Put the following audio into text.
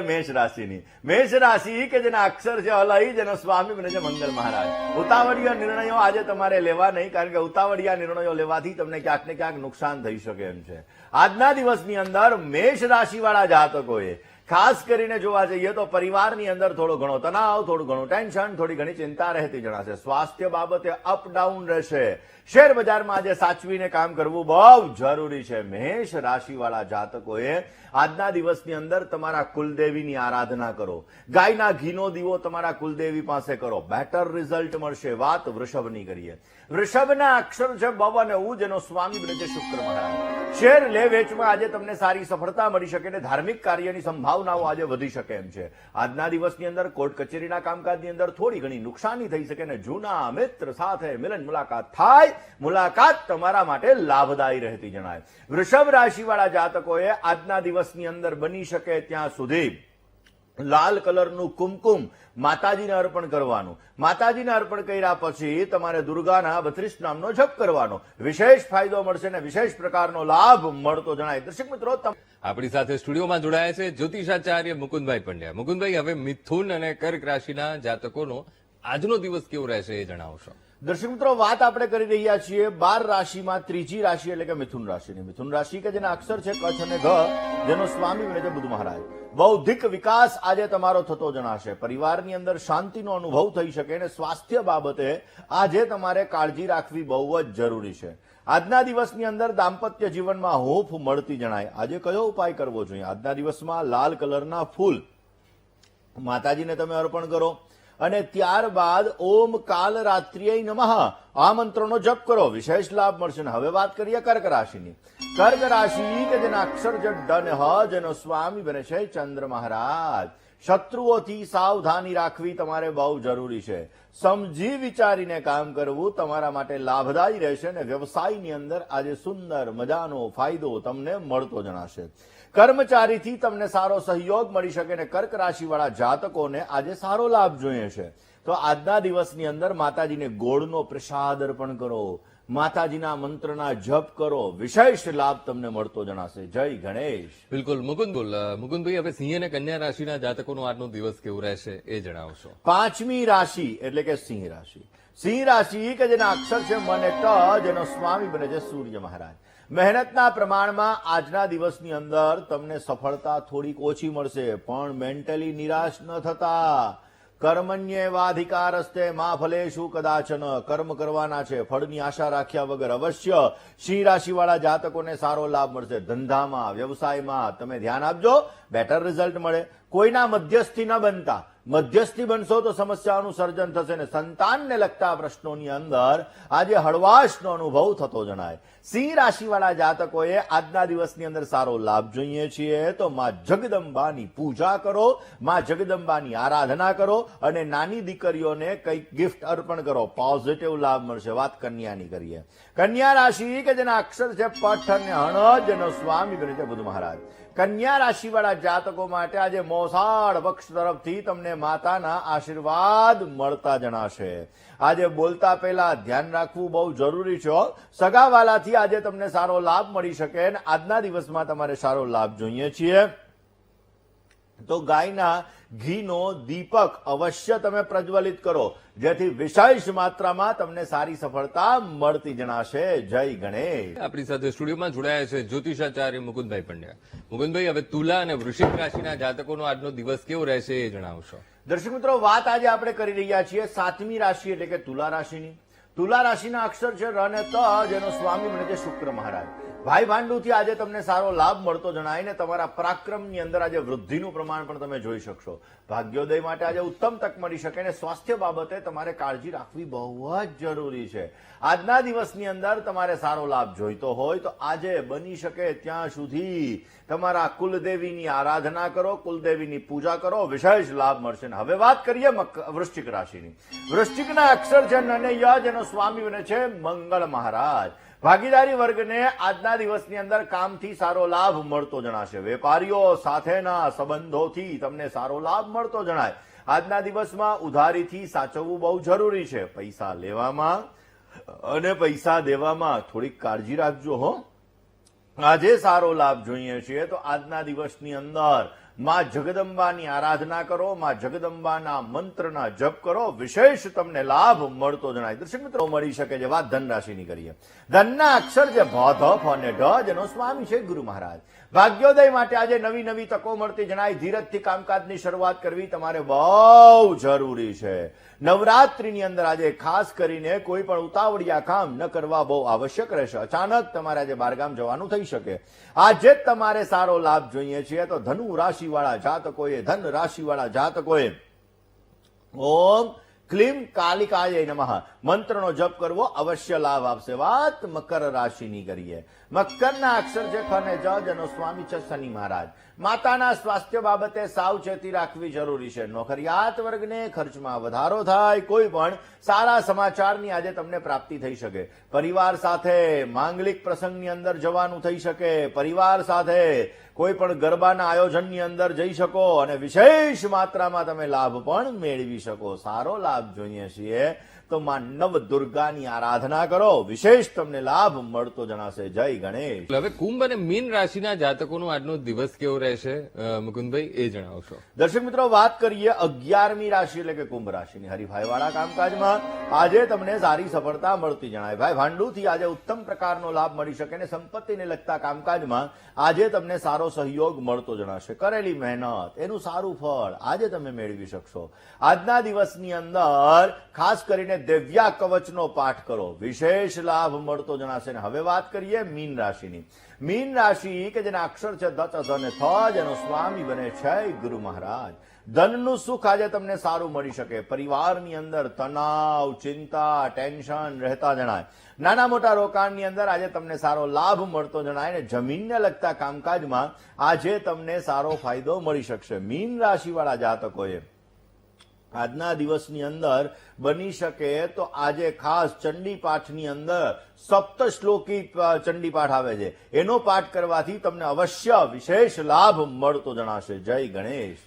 મેષ રાશિની મેષ રાશિ કે જેના અક્ષર છે અલય, જેનો સ્વામી બને છે મંગળ મહારાજ. ઉતાવળિયા નિર્ણયો આજે તમારે લેવા નહીં, કારણ કે ઉતાવળિયા નિર્ણયો લેવાથી તમને ક્યાંક ને ક્યાંક નુકસાન થઈ શકે એમ છે. આજના દિવસની અંદર મેષ રાશિવાળા જાતકોએ ખાસ કરીને જોવા જઈએ તો પરિવારની અંદર થોડો ઘણો તણાવ, થોડું ઘણું ટેન્શન, થોડી ઘણી ચિંતા રહેતી જણાશે. સ્વાસ્થ્ય બાબતે અપ ડાઉન રહેશે. શેર બજારમાં આજે સાચવીને કામ કરવું બહુ જરૂરી છે. મેષ રાશિવાળા જાતકોએ આજના દિવસની અંદર તમારા કુલદેવીની આરાધના કરો. ગાયના ઘીનો દીવો તમારા કુલદેવી પાસે કરો. બેટર રિઝલ્ટ મળશે. વાત વૃષભની કરીએ. વૃષભના અક્ષર છે બવ અને ઉ, જેનો સ્વામી બને છે શુક્ર મહારાજ. શેર લે વેચમાં આજે તમને સારી સફળતા મળી શકે અને ધાર્મિક કાર્યની સંભાવનાઓ આજે વધી શકે એમ છે. આજના દિવસની અંદર કોર્ટ કચેરીના કામકાજની અંદર થોડી ઘણી નુકસાની થઈ શકે અને જૂના મિત્ર સાથે મિલન મુલાકાત થાય. મુલાકાત તમારા માટે લાભદાયી રહેતી જણાય. વૃષભ રાશિવાળા જાતકોએ આજના દિવસની અંદર બની શકે ત્યાં સુધી લાલ કલરનું કુમકુમ માતાજીને અર્પણ કરવાનું. માતાજીને અર્પણ કર્યા પછી તમારે દુર્ગાના 32 નામનો જપ કરવાનો. વિશેષ ફાયદો મળશે અને વિશેષ પ્રકારનો લાભ મળતો જણાય. દર્શક મિત્રો, આપણી સાથે સ્ટુડિયોમાં જોડાયા છે જ્યોતિષાચાર્ય મુકુંદભાઈ પંડ્યા. મુકુંદભાઈ, હવે મિથુન અને કર્ક રાશિના જાતકોનો આજનો દિવસ કેવો રહેશે એ જણાવશો. દર્શક મિત્રો, વાત આપણે કરી રહ્યા છીએ 12 રાશિમાં ત્રીજી રાશિ એટલે કે મિથુન રાશિની. મિથુન રાશિ કે જેના અક્ષર છે કચ્છ અને ઘ, જેનો સ્વામી બને છે બુધ મહારાજ. બૌદ્ધિક વિકાસ આજે તમારો થતો જણાશે. પરિવારની અંદર શાંતિનો અનુભવ થઈ શકે અને સ્વાસ્થ્ય બાબતે આજે તમારે કાળજી રાખવી બહુ જ જરૂરી છે. આજના દિવસની અંદર દાંપત્ય જીવનમાં હૂંફ મળતી જણાય. આજે કયો ઉપાય કરવો જોઈએ? આજના દિવસમાં લાલ કલરના ફૂલ માતાજીને તમે અર્પણ કરો અને ત્યારબાદ ઓમ કાલ રાત્રિય નમઃ આ મંત્રનો જપ કરો. વિશેષ લાભ મળશે. હવે વાત કરીએ કર્ક રાશિની. કર્ક રાશિ કે જેના અક્ષર છે ડ હ, જેનો સ્વામી બને છે ચંદ્ર મહારાજ. શત્રુઓથી સાવધાની રાખવી તમારે બહુ જરૂરી છે. સમજી વિચારીને કામ કરવું તમારા માટે લાભદાયી રહેશે અને વ્યવસાયની અંદર આજે સુંદર મજાનો ફાયદો તમને મળતો જણાશે. કર્મચારીથી તમને સારો સહયોગ મળી શકે અને કર્ક રાશિવાળા જાતકોને આજે સારો લાભ જોઈએ છે. તો આજના દિવસની અંદર માતાજીને ગોળનો પ્રસાદ અર્પણ કરો. માતાજીના મંત્રના જપ કરો. વિશેષ લાભ તમને મળતો જણાશે. જય ગણેશ. બિલકુલ મુકુંદભાઈ, હવે સિંહ અને કન્યા રાશિના જાતકોનો આજનો દિવસ કેવો રહેશે એ જણાવશો. પાંચમી રાશિ એટલે કે સિંહ રાશિ. સિંહ રાશિ કે જેના અક્ષર છે મ અને ટ, જેનો સ્વામી બને છે સૂર્ય મહારાજ. મહેનતના પ્રમાણમાં આજના દિવસની અંદર તમને સફળતા થોડીક ઓછી મળશે, પણ મેન્ટલી નિરાશ ન થતા. કર્મણ્યેવાધિકારસ્તે મા ફલેષુ કદાચન. કર્મ કરવાના છે, ફળની આશા રાખ્યા વગર. અવશ્ય સિંહ રાશિવાળા જાતકોને સારો લાભ મળશે. ધંધામાં, વ્યવસાયમાં તમે ધ્યાન આપજો, બેટર રિઝલ્ટ મળે. કોઈના મધ્યસ્થી ન બનતા. મધ્યસ્થી બનશો તો સમસ્યાઓનું સર્જન થશે ને સંતાનને લગતા પ્રશ્નોની અંદર આજે હળવાશનો અનુભવ થતો જણાય. સિંહ રાશિવાળા જાતકોએ આજના દિવસની અંદર સારો લાભ જોઈએ છીએ તો માં જગદંબાની પૂજા કરો, માં જગદંબાની આરાધના કરો અને નાની દીકરીઓને કંઈક ગિફ્ટ અર્પણ કરો. પોઝિટિવ લાભ મળશે. વાત કન્યાની કરીએ. કન્યા રાશિ કે જેના અક્ષર છે પઠ અને હણ, જેનો સ્વામી બને છે બુધ મહારાજ. કન્યા રાશિવાળા જાતકો માટે આજે મોસાળ પક્ષ તરફથી તમને માતાના આશીર્વાદ મળતા જણાશે. આજે બોલતા પહેલા ધ્યાન રાખવું બહુ જરૂરી છે. સગાવાલાથી આજે તમને સારો લાભ મળી શકે અને આજના દિવસમાં તમારે સારો લાભ જોઈએ છીએ તો ગાયના ઘીનો દીપક અવશ્ય તમે પ્રજ્વલિત કરો, જેથી વિશેષ માત્રામાં તમને સારી સફળતા મળતી જણાશે. જય ગણેશ. આપણી સાથે સ્ટુડિયોમાં જોડાયા છે જ્યોતિષાચાર્ય મુકુંદભાઈ પંડ્યા. મુકુંદભાઈ, હવે તુલા અને વૃશ્ચિક રાશિના જાતકોનો આજનો દિવસ કેવો રહેશે એ જણાવશો. દર્શક મિત્રો, વાત આજે આપણે કરી રહ્યા છીએ 7મી રાશિ એટલે કે તુલા રાશિની. તુલા રાશિના અક્ષર છે ર અને ત, જેનો સ્વામી બને છે શુક્ર મહારાજ. ભાઈ ભાંડુથી આજે તમને સારો લાભ મળતો જણાય ને તમારા પરાક્રમની અંદર આજે વૃદ્ધિનું પ્રમાણ પણ તમે જોઈ શકશો. ભાગ્યોદય માટે આજે ઉત્તમ તક મળી શકે અને સ્વાસ્થ્ય બાબતે તમારે કાળજી રાખવી બહુ જ જરૂરી છે. આજના દિવસની અંદર તમારે સારો લાભ જોઈતો હોય તો આજે બની શકે ત્યાં સુધી તમારા કુલદેવીની આરાધના કરો, કુલદેવીની પૂજા કરો. વિશેષ લાભ મળશે. હવે વાત કરીએ વૃશ્ચિક રાશિની. વૃશ્ચિકના અક્ષર છે ન અને ય, જેનો સ્વામી બને છે મંગળ મહારાજ. ભાગીદારી વર્ગને આજના દિવસની અંદર કામથી સારો લાભ મળતો જણાશે. વેપારીઓ સાથેના સંબંધોથી તમને સારો લાભ મળતો જણાય. આજના દિવસમાં ઉધારીથી સાચવવું બહુ જરૂરી છે. પૈસા લેવામાં અને પૈસા દેવામાં થોડીક કાળજી રાખજો હો. આજે સારો લાભ જોઈએ છીએ તો આજના દિવસની અંદર માં જગદંબાની આરાધના કરો, માં જગદંબાના મંત્રના જપ કરો, વિશેષ તમને લાભ મળતો જણાય. દર્શક મિત્રો, મળી શકે છે. વાત ધન રાશિની કરીએ. ધનના અક્ષર જે ભ, ધ, ફ અને ઢ જેનો સ્વામી છે ગુરુ મહારાજ. ભાગ્યોદય માટે આજે નવી નવી તકો મળતી જણાય. ધીરજથી કામકાજની શરૂઆત કરવી તમારે બહુ જરૂરી છે. નવરાત્રીની અંદર આજે ખાસ કરીને કોઈ પણ ઉતાવળિયા કામ ન કરવા બહુ આવશ્યક રહેશે. અચાનક તમારે આજે બહારગામ જવાનું થઈ શકે. આજે જ તમારે સારો લાભ જોઈએ છીએ તો ધનુ રાશિવાળા જાતકોએ, ધન રાશિવાળા જાતકોએ ઓમ ક્લીમ કાલિકાય નમઃ મંત્રનો જપ કરવો અવશ્ય લાભ આપશે. વાત મકર રાશિની કરીએ. મકરના અક્ષર છે ખ અને જ જેનો સ્વામી છે શનિ મહારાજ. માતાના સ્વાસ્થ્ય બાબતે સાવચેતી રાખવી જરૂરી છે. નોકરિયાત વર્ગને ખર્ચમાં વધારો થાય. કોઈ પણ સારા સમાચારની આજે તમને પ્રાપ્તિ થઈ શકે. પરિવાર સાથે માંગલિક પ્રસંગની અંદર જવાનું થઈ શકે. પરિવાર સાથે કોઈ પણ ગરબાના આયોજનની અંદર જઈ શકો અને વિશેષ માત્રામાં તમે લાભ પણ મેળવી શકો. સારો લાભ જોઈએ છીએ તો માં નવ દુર્ગાની આરાધના કરો, વિશેષ તમને લાભ મળતો જણાશે. જય ગણેશ. હવે કુંભ અને મીન રાશિના જાતકોનો આજનો દિવસ કેવો રહેશે મુકુંદભાઈ, એ જણાવશો. દર્શક મિત્રો, વાત કરીએ 11મી રાશિ એટલે કે કુંભ રાશિની. હરિભાઈ વાળા કામકાજમાં આજે તમને સારી સફળતા મળતી જણાય. ભાઈ ભાંડુથી આજે ઉત્તમ પ્રકારનો લાભ મળી શકે અને સંપત્તિને લગતા કામકાજમાં આજે તમને સારો સહયોગ મળતો જણાશે. કરેલી મહેનત એનું સારું ફળ આજે તમે મેળવી શકશો. આજના દિવસની અંદર ખાસ કરીને દિવ્યા કવચનો પાઠ કરો, વિશેષ લાભ મળતો જણાશે. હવે વાત કરીએ મીન રાશિની. મીન રાશિ કે જેના અક્ષર છે દ, ચ, અને થ જેનો સ્વામી બને છે ગુરુ મહારાજ. ધનનું સુખ આજે તમને સારું મળી શકે. પરિવારની અંદર તણાવ, ચિંતા, ટેન્શન રહેતા જણાય. નાના મોટા રોકાણની અંદર આજે તમને સારો લાભ મળતો જણાય ને જમીનને લગતા કામકાજમાં આજે તમને સારો ફાયદો મળી શકશે. મીન રાશિવાળા જાતકોએ આજના દિવસની અંદર બની શકે તો આજે ખાસ ચંડી પાઠની અંદર સપ્ત શ્લોકી ચંડી પાઠ આવે છે, એનો પાઠ કરવાથી તમને અવશ્ય વિશેષ લાભ મળતો જણાશે. જય ગણેશ.